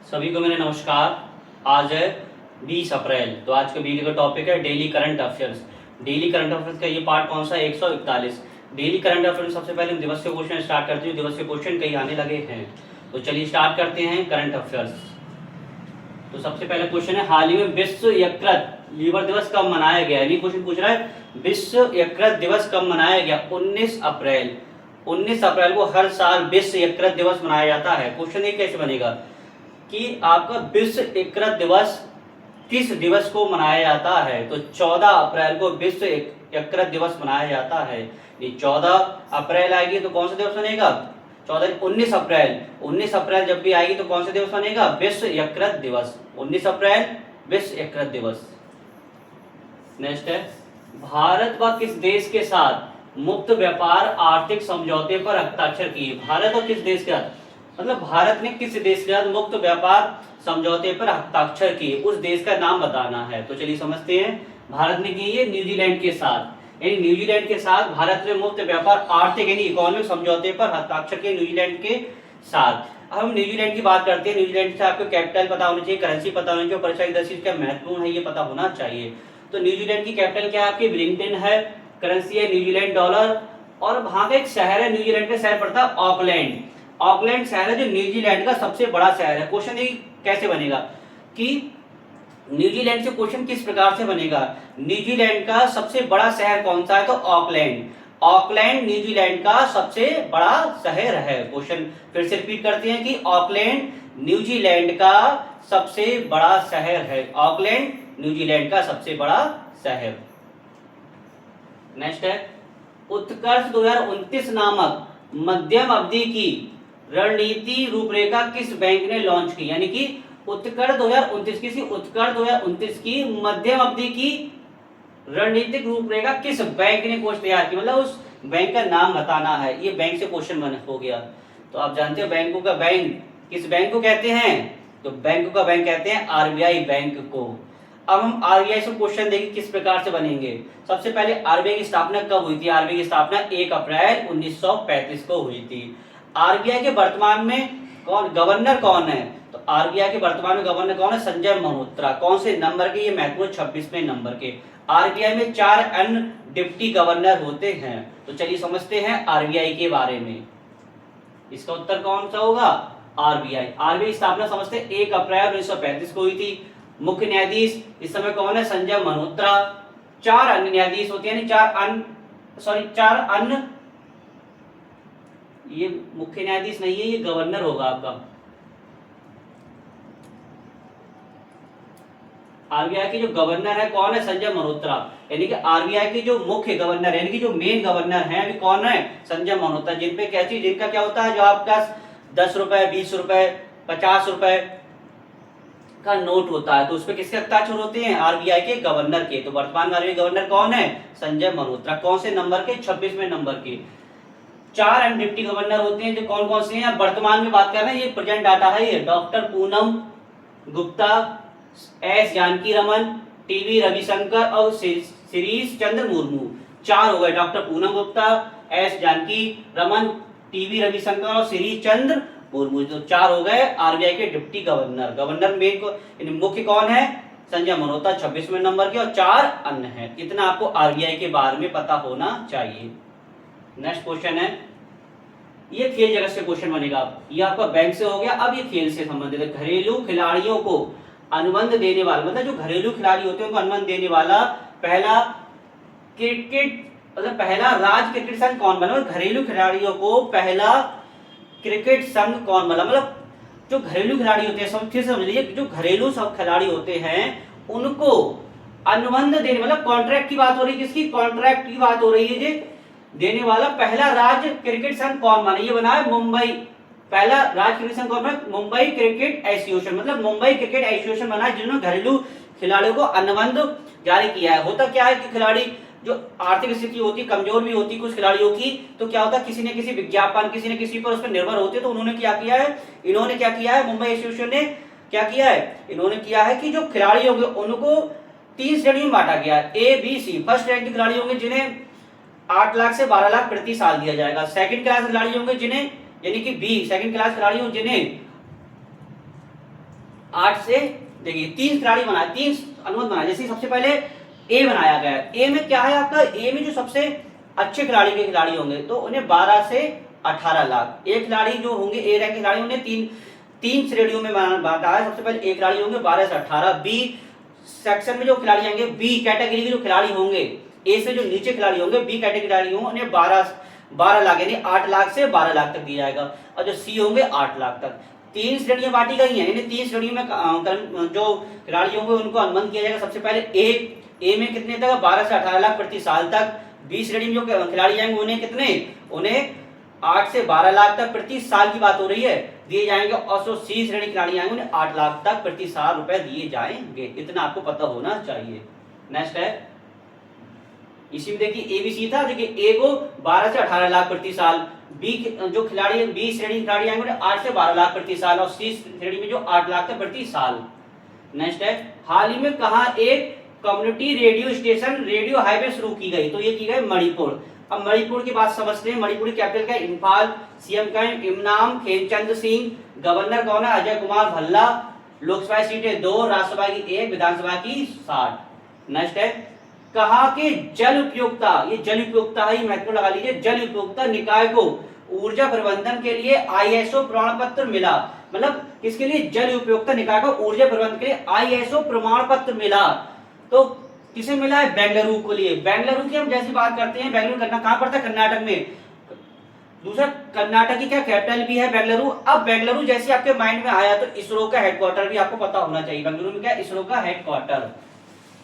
सभी को मेरा नमस्कार। आज है 20 अप्रैल। तो आज के वीडियो का टॉपिक है daily current affairs. Daily current affairs का ये पार्ट कौन सा है? 141। Daily current affairs. सबसे पहले हम दिवस के क्वेश्चन स्टार्ट करते हैं। दिवस के क्वेश्चन कहीं आने लगे हैं, तो चलिए स्टार्ट करते हैं करंट अफेयर्स। तो सबसे पहला क्वेश्चन है, हाल ही में विश्व यकृत लीवर दिवस कब मनाया गया? यानी क्वेश्चन पूछ रहा है विश्व यकृत दिवस कब मनाया गया? 19 अप्रैल। 19 अप्रैल को हर साल विश्व यकृत दिवस मनाया जाता है। क्वेश्चन ये कैसे बनेगा कि आपका विश्व यकृत दिवस किस दिवस को मनाया जाता है? तो 14 अप्रैल को विश्व यकृत दिवस मनाया जाता है। ये 14 अप्रैल आएगी तो कौन सा दिवस बनेगा? 19 अप्रैल। 19 अप्रैल जब भी आएगी तो कौन सा दिवस बनेगा? विश्व यकृत दिवस। 19 अप्रैल विश्व यकृत दिवस। नेक्स्ट है, भारत व किस देश के साथ मुक्त व्यापार आर्थिक समझौते पर हस्ताक्षर किए? भारत और किस देश के साथ, मतलब भारत ने किस देश के साथ मुक्त व्यापार समझौते पर हस्ताक्षर किए? उस देश का नाम बताना है। तो चलिए समझते हैं। भारत ने की है न्यूजीलैंड के साथ। यानी न्यूजीलैंड के साथ भारत ने मुक्त व्यापार आर्थिक यानी इकोनॉमिक समझौते पर हस्ताक्षर किए न्यूजीलैंड के साथ। अब हम न्यूजीलैंड की बात करते हैं। न्यूजीलैंड से आपको कैपिटल पता होनी चाहिए, करेंसी पता होनी चाहिए, परीक्षा की दृष्टि से क्या महत्वपूर्ण है ये पता होना चाहिए। तो न्यूजीलैंड की कैपिटल क्या है आपकी? वेलिंगटन है। करेंसी है न्यूजीलैंड डॉलर। और वहां का एक शहर है, न्यूजीलैंड का शहर पड़ता है ऑकलैंड। ऑकलैंड शहर है जो न्यूजीलैंड का सबसे बड़ा शहर है। क्वेश्चन ये कैसे बनेगा कि न्यूजीलैंड से क्वेश्चन किस प्रकार से बनेगा? न्यूजीलैंड का सबसे बड़ा शहर कौन सा है? तो ऑकलैंड। ऑकलैंड न्यूजीलैंड का सबसे बड़ा शहर है। क्वेश्चन फिर से रिपीट करते हैं कि ऑकलैंड न्यूजीलैंड का सबसे बड़ा शहर है। ऑकलैंड न्यूजीलैंड का सबसे बड़ा शहर। नेक्स्ट है, उत्कर्ष 2029 नामक मध्यम अवधि की रणनीति रूपरेखा किस बैंक ने लॉन्च की? यानी कि उत्कर्ष 2029 की मध्यम अवधि की रणनीतिक रूपरेखा किस बैंक ने कोष तैयार की? मतलब उस बैंक का नाम बताना है। ये बैंक से क्वेश्चन बन हो गया। तो आप जानते हो बैंकों का बैंक किस बैंक को कहते हैं? तो बैंकों का बैंक कहते हैं आरबीआई बैंक को। अब हम आरबीआई से क्वेश्चन देखेंगे किस प्रकार से बनेंगे। सबसे पहले आरबीआई की स्थापना कब हुई थी? आरबीआई की स्थापना 1 अप्रैल 1935 को हुई थी। आरबीआई के वर्तमान में गवर्नर कौन है? तो आरबीआई के वर्तमान में गवर्नर कौन है? संजय मल्होत्रा। कौन से नंबर के? ये महत्वपूर्ण 26वें नंबर के। आरबीआई में 4 अन्य डिप्टी गवर्नर होते हैं। तो चलिए समझते हैं आरबीआई के बारे में। इसका उत्तर कौन सा होगा? आरबीआई। आरबीआई स्थापना समझते हैं 1 अप्रैल 1935 को हुई थी। मुख्य न्यायाधीश इस समय कौन है? संजय मल्होत्रा। 4 अन्य न्यायाधीश होते हैं, 4 अन्य, ये मुख्य न्यायाधीश नहीं है, ये गवर्नर होगा आपका। आरबीआई के जो गवर्नर है कौन है? संजय मल्होत्रा। यानी कि आरबीआई के जो मुख्य गवर्नर यानी कि जो मेन गवर्नर है अभी कौन है? संजय मल्होत्रा। जिनपे क्या चीज, जिनका क्या होता है, जो आपका 10 रुपए, 20 रुपए, 50 रुपए का नोट होता है, तो उसपे किसके हस्ताक्षर होते हैं? आरबीआई के गवर्नर के। तो वर्तमान में आरबीआई गवर्नर कौन है? संजय मल्होत्रा। कौन से नंबर के? 26वें नंबर के। 4 अन्य डिप्टी गवर्नर होते हैं, जो कौन कौन से हैं? वर्तमान में बात कर रहे हैं, ये प्रेजेंट डाटा है। ये doctor Poonam Gupta, S Janaki Raman, T V Ravishankar और शिरीष चंद्र मुर्मू। 4 हो गए, doctor Poonam Gupta, S Janaki Raman, T V Ravishankar और शिरीष चंद्र मुर्मू। तो 4 हो गए आरबीआई के डिप्टी गवर्नर। गवर्नर मेन को मुख्य कौन है? संजय मल्होत्रा 26वें नंबर के, और 4 अन्य हैं। इतना आपको आरबीआई के बारे में पता होना चाहिए। नेक्स्ट क्वेश्चन है, ये खेल जगत से क्वेश्चन बनेगा। ये आपका बैंक से हो गया। अब ये खेल से संबंधित है। घरेलू खिलाड़ियों को अनुबंध देने वाला, मतलब जो घरेलू खिलाड़ी होते हैं उनको अनुबंध देने वाला पहला क्रिकेट, मतलब पहला राज्य क्रिकेट संघ कौन बना? घरेलू खिलाड़ियों को पहला क्रिकेट संघ कौन बना? मतलब जो घरेलू खिलाड़ी होते हैं, समझ लीजिए, जो घरेलू सब खिलाड़ी होते हैं उनको अनुबंध देने, मतलब कॉन्ट्रैक्ट की बात हो रही है। किसकी? कॉन्ट्रैक्ट की बात हो रही है। जी देने वाला पहला राज्य क्रिकेट संघ कौन बना? ये बना है मुंबई। पहला राज्य क्रिकेट संघ कौन बना? Mumbai cricket association. मतलब मुंबई क्रिकेट एसोसिएशन बना है, जिन्होंने घरेलू खिलाड़ियों को अनुबंध जारी किया है। होता क्या है कि खिलाड़ी जो आर्थिक स्थिति होती है, कमजोर भी होती है कुछ खिलाड़ियों की, तो क्या होता है किसी न किसी विज्ञापन, किसी न किसी पर उस पर निर्भर होते, तो उन्होंने क्या किया है, इन्होंने क्या किया है, मुंबई एसोसिएशन ने क्या किया है, इन्होंने किया है कि जो खिलाड़ी होंगे उनको 3 श्रेणियों में बांटा गया है, A B C. First rank के खिलाड़ी होंगे जिन्हें 8 लाख से 12 लाख प्रति साल दिया जाएगा। सेकंड क्लास खिलाड़ी होंगे जिन्हें, यानी कि बी सेकंड क्लास खिलाड़ी होंगे जिन्हें 8 से, देखिए 3 खिलाड़ी बनाए, 3 अनुबंध बनाए। जैसे सबसे पहले ए बनाया गया, ए में क्या है आपका, ए में जो सबसे अच्छे खिलाड़ी होंगे तो उन्हें 12 से 18 लाख। एक खिलाड़ी जो होंगे ए रैंक के खिलाड़ी उन्हें तीन श्रेणियों में बांटा है। सबसे पहले ए खिलाड़ी होंगे 12 से 18, बी सेक्शन में जो खिलाड़ी आएंगे, बी कैटेगरी के जो खिलाड़ी होंगे, ए से जो नीचे खिलाड़ी होंगे, बी कैटेगरी खिलाड़ी होंगे, उन्हें 12 लाख यानी 8 लाख से 12 लाख तक दिया जाएगा। और जो सी होंगे 8 लाख तक। 3 श्रेणियां बांटी गई हैं, यानी 3 श्रेणियों में जो खिलाड़ी होंगे उनको अनुबंध किया जाएगा। सबसे पहले ए में कितने तक, 12 से 18 लाख प्रति साल तक। बी श्रेणी में जो खिलाड़ी आएंगे उन्हें कितने, उन्हें 8 से 12 लाख तक प्रति साल की बात हो रही है, दिए जाएंगे। और जो सी श्रेणी खिलाड़ी आएंगे उन्हें 8 लाख तक प्रति साल रुपए दिए जाएंगे। इतना आपको पता होना चाहिए। नेक्स्ट है, इसी में देखिए ए बी सी था, देखिए ए को 12 से 18 लाख प्रति साल, बी जो खिलाड़ी, बी श्रेणी खिलाड़ी आएंगे उन्हें 8 से 12 लाख प्रति साल, और सी श्रेणी में जो 8 लाख तक प्रति साल। नेक्स्ट है, हाल ही में कहा एक community radio station radio highway शुरू की गई, तो ये की गई मणिपुर। अब मणिपुर की बात समझते हैं। मणिपुर की कैपिटल क्या है, इम्फाल। सीएम का है इमनाम खेमचंद सिंह। गवर्नर कौन है, अजय कुमार भल्ला। लोकसभा सीटें 2, राज्यसभा की 1, विधानसभा की 60। नेक्स्ट है, कहा कि जल उपयोगिता, ये जल उपयोगिता है, महत्वपूर्ण लगा लीजिए, जल उपयोगिता निकाय को ऊर्जा प्रबंधन के लिए आईएसओ प्रमाण पत्र मिला। मतलब किसके लिए, जल उपयोगिता निकाय को ऊर्जा प्रबंधन के लिए आईएसओ प्रमाण पत्र मिला। तो किसे मिला है, बेंगलुरु को लिए। बेंगलुरु की हम जैसी बात करते हैं, बेंगलुरु कहाँ पड़ता है, कर्नाटक में। दूसरा, कर्नाटक की क्या कैपिटल भी है बेंगलुरु। अब बेंगलुरु जैसे आपके माइंड में आया तो इसरो का हेडक्वार्टर भी आपको पता होना चाहिए। बेंगलुरु में क्या, इसरो का हेडक्वार्टर।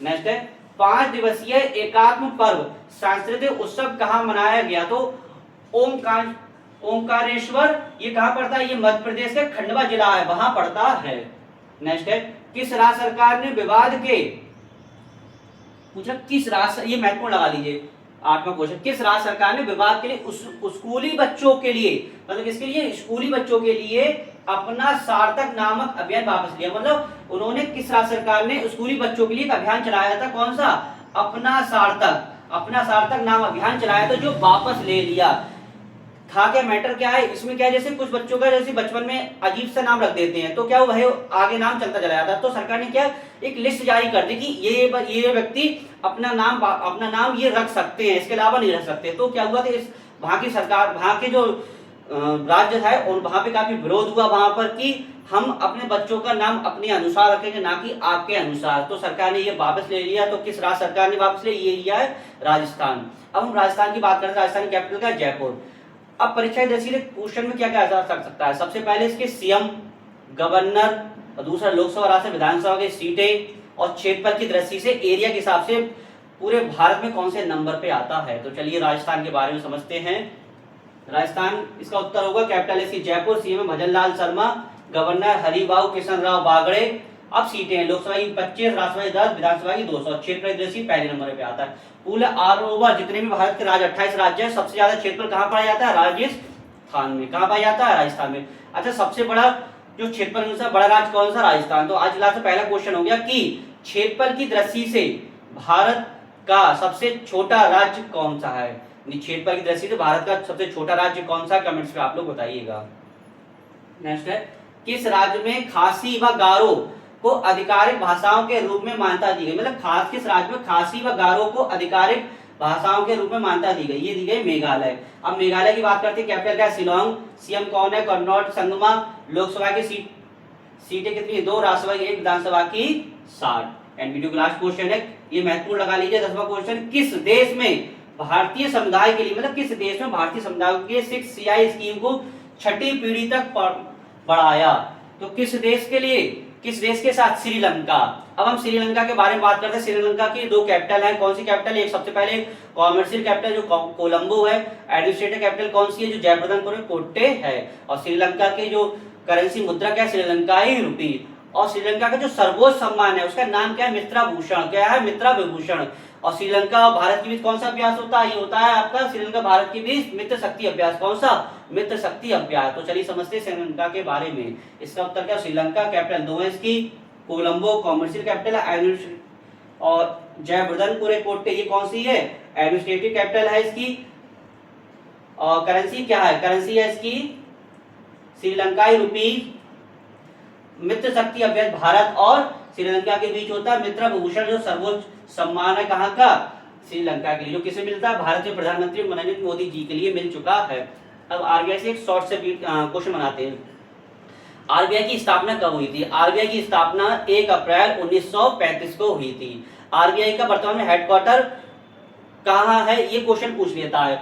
नेक्स्ट है, 5 दिवसीय एकात्म पर्व सांस्कृतिक उत्सव कहाँ मनाया गया, तो ओंकारेश्वर, ये कहाँ पड़ता है, ये मध्य प्रदेश के खंडवा जिला है, वहां पड़ता है। नेक्स्ट है, किस राज्य सरकार ने विवाद के, पूछा किस राज्य, ये महत्वपूर्ण लगा लीजिए 8वां क्वेश्चन, किस राज्य सरकार ने विवाद के लिए स्कूली बच्चों के लिए, मतलब किसके लिए, स्कूली बच्चों के लिए अपना सार्थक नामक अभियान वापस लिया। मतलब उन्होंने, किस राज्य सरकार ने स्कूली बच्चों के लिए एक अभियान चलाया था, कौन सा, अपना सार्थक नाम अभियान चलाया था, जो वापस ले लिया था। क्या मैटर क्या है इसमें, क्या है, जैसे कुछ बच्चों का जैसे बचपन में अजीब सा नाम रख देते हैं, तो क्या वो आगे नाम चलता चला जाता है। तो सरकार ने क्या, एक लिस्ट जारी कर दी कि ये व्यक्ति अपना नाम ये रख सकते हैं, इसके अलावा नहीं रख सकते। तो क्या हुआ कि इस वहां की सरकार, वहां के जो राज्य है, और वहां पे काफी विरोध हुआ वहां पर कि हम अपने बच्चों का नाम अपने अनुसार रखेंगे, ना कि आपके अनुसार। तो सरकार ने ये वापस ले लिया। तो किस राज्य सरकार ने वापस लिया है, राजस्थान। अब हम राजस्थान की बात करते हैं। राजस्थान की कैपिटल क्या है, जयपुर। अब परीक्षा दृष्टि से क्वेश्चन में क्या क्या आ सकता है, सबसे पहले इसके सीएम, गवर्नर, और दूसरा लोकसभा, राज्यसभा, विधानसभा की सीटें, और क्षेत्रफल की दृष्टि से एरिया के हिसाब से पूरे भारत में कौन से नंबर पे आता है। तो चलिए राजस्थान के बारे में समझते हैं। राजस्थान, इसका उत्तर होगा कैपिटल इसकी जयपुर, सीएम भजन लाल शर्मा, गवर्नर हरिभाऊ किशन राव बागड़े। अब सीटें, लोकसभा की 25, राज्यसभा की 10, विधानसभा की 200। क्षेत्रफल दृष्टि पहले नंबर पे आता है। पूरे ऑल ओवर जितने भी भारत के राज्य 28 राज्य है, सबसे ज्यादा क्षेत्रफल कहाँ पाया जाता है, राजस्थान में। कहाँ पाया जाता है, राजस्थान में। अच्छा, सबसे बड़ा जो क्षेत्रफल अनुसार बड़ा राज्य कौन सा, राजस्थान। तो आज लास्ट पहला क्वेश्चन हो गया कि क्षेत्रफल की दृष्टि से भारत का सबसे छोटा राज्य कौन सा है। क्षेत्रफल की दृष्टि से भारत का सबसे छोटा राज्य कौन सा, कमेंट्स में आप लोग बताइएगा। नेक्स्ट है, किस राज्य में खासी व गारो को आधिकारिक भाषाओं के रूप में मान्यता दी गई। मतलब किस राज्य में खासी व गारो को आधिकारिक भाषाओं के रूप में मान्यता दी गई, ये दी गई मेघालय। अब मेघालय की बात करते हैं, कैपिटल क्या है, शिलोंग। सीएम कौन है, कर्नोट संगमा। लोकसभा की सीटें कितनी है, 2, राज्यसभा की 1, विधानसभा की 60। एंड वीडियो का लास्ट क्वेश्चन है, ये महत्वपूर्ण लगा लीजिए 10वां क्वेश्चन, किस देश में भारतीय समुदाय के लिए, मतलब किस देश में भारतीय समुदाय के 6CI स्कीम को 6ठी पीढ़ी तक बढ़ाया। तो किस देश के लिए, किस देश के साथ, श्रीलंका। अब हम श्रीलंका के बारे में बात करते हैं। श्रीलंका की 2 कैपिटल है, कौन सी कैपिटल है, एक सबसे पहले कॉमर्शियल कैपिटल जो कोलंबो है। एडमिनिस्ट्रेटिव कैपिटल कौन सी है, जो जयवर्धन कोट्टे है। और श्रीलंका के जो करेंसी मुद्रा क्या है, श्रीलंकाई रुपी। और श्रीलंका का जो सर्वोच्च सम्मान है उसका नाम क्या है, मित्रा भूषण। क्या है, मित्रा विभूषण। और श्रीलंका और भारत के बीच कौन सा अभ्यास होता है, ये होता है आपका श्रीलंका भारत के बीच मित्र शक्ति अभ्यास। कौन सा, मित्र शक्ति अभ्यास। तो चलिए समझते हैं श्रीलंका के बारे में। इसका उत्तर क्या, श्रीलंका। कैपिटल 2 है इसकी, कोलंबो कॉमर्शियल कैपिटल है, और जयवर्धन कोट्टे ये कौन सी है, एडमिनिस्ट्रेटिव कैपिटल है इसकी। और करेंसी क्या है, करेंसी है इसकी श्रीलंकाई रुपी। मित्र शक्ति अभ्यास भारत और श्रीलंका के बीच होता है। मित्र विभूषण जो सर्वोच्च सम्मान है कहाँ का, श्रीलंका के लिए, जो किसे मिलता है, भारत के प्रधानमंत्री नरेंद्र मोदी जी के लिए मिल चुका है। अब आरबीआई से एक शॉर्ट से क्वेश्चन बनाते हैं। आरबीआई की स्थापना कब हुई थी? आरबीआई की स्थापना 1 अप्रैल 1935 को हुई थी। आरबीआई का वर्तमान में हेडक्वार्टर कहाँ है, ये क्वेश्चन पूछ लेता है।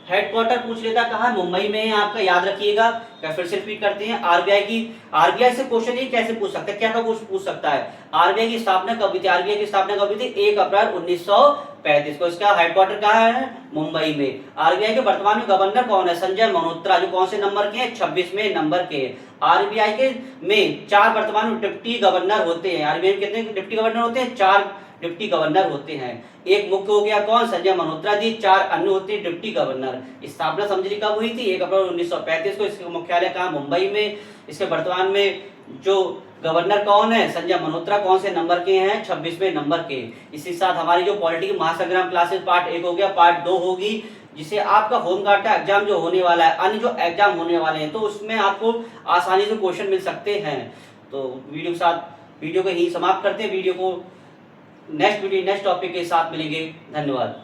हेडक्वार्टर पूछ लेता कहाँ, मुंबई में है आपका, याद रखिएगा। फिर से रिपीट करते हैं, आरबीआई से क्वेश्चन ये कैसे पूछ सकता है, क्या पूछ सकता है, आरबीआई की स्थापना कब हुई थी? आरबीआई की स्थापना कब हुई थी? 1 अप्रैल 1935 को। इसका हेडक्वार्टर कहाँ है? मुंबई में। आरबीआई के वर्तमान में गवर्नर कौन है? संजय मल्होत्रा, जो कौन से नंबर के हैं? 26वें नंबर के। आरबीआई के में 4 वर्तमान में डिप्टी गवर्नर होते हैं। आरबीआई में कितने डिप्टी गवर्नर होते हैं? 4 डिप्टी गवर्नर होते हैं। एक मुख्य हो गया कौन? संजय मल्होत्रा जी। 4 अन्य होते हैं डिप्टी गवर्नर। स्थापना समझिए कब हुई थी? 1 अप्रैल 1935 को। इसका मुख्यालय कहाँ? मुंबई में। इसके वर्तमान में जो गवर्नर कौन है? संजय मल्होत्रा। कौन से नंबर के हैं? 26वें नंबर के। इसी साथ हमारी जो पॉलिटी की महासंग्राम क्लासेस पार्ट 1 हो गया, पार्ट 2 होगी, जिसे आपका होम गार्ड का एग्जाम जो होने वाला है, अन्य जो एग्जाम होने वाले हैं, तो उसमें आपको आसानी से क्वेश्चन मिल सकते हैं। तो वीडियो को यही समाप्त करते हैं। वीडियो को नेक्स्ट टॉपिक के साथ मिलेंगे। धन्यवाद।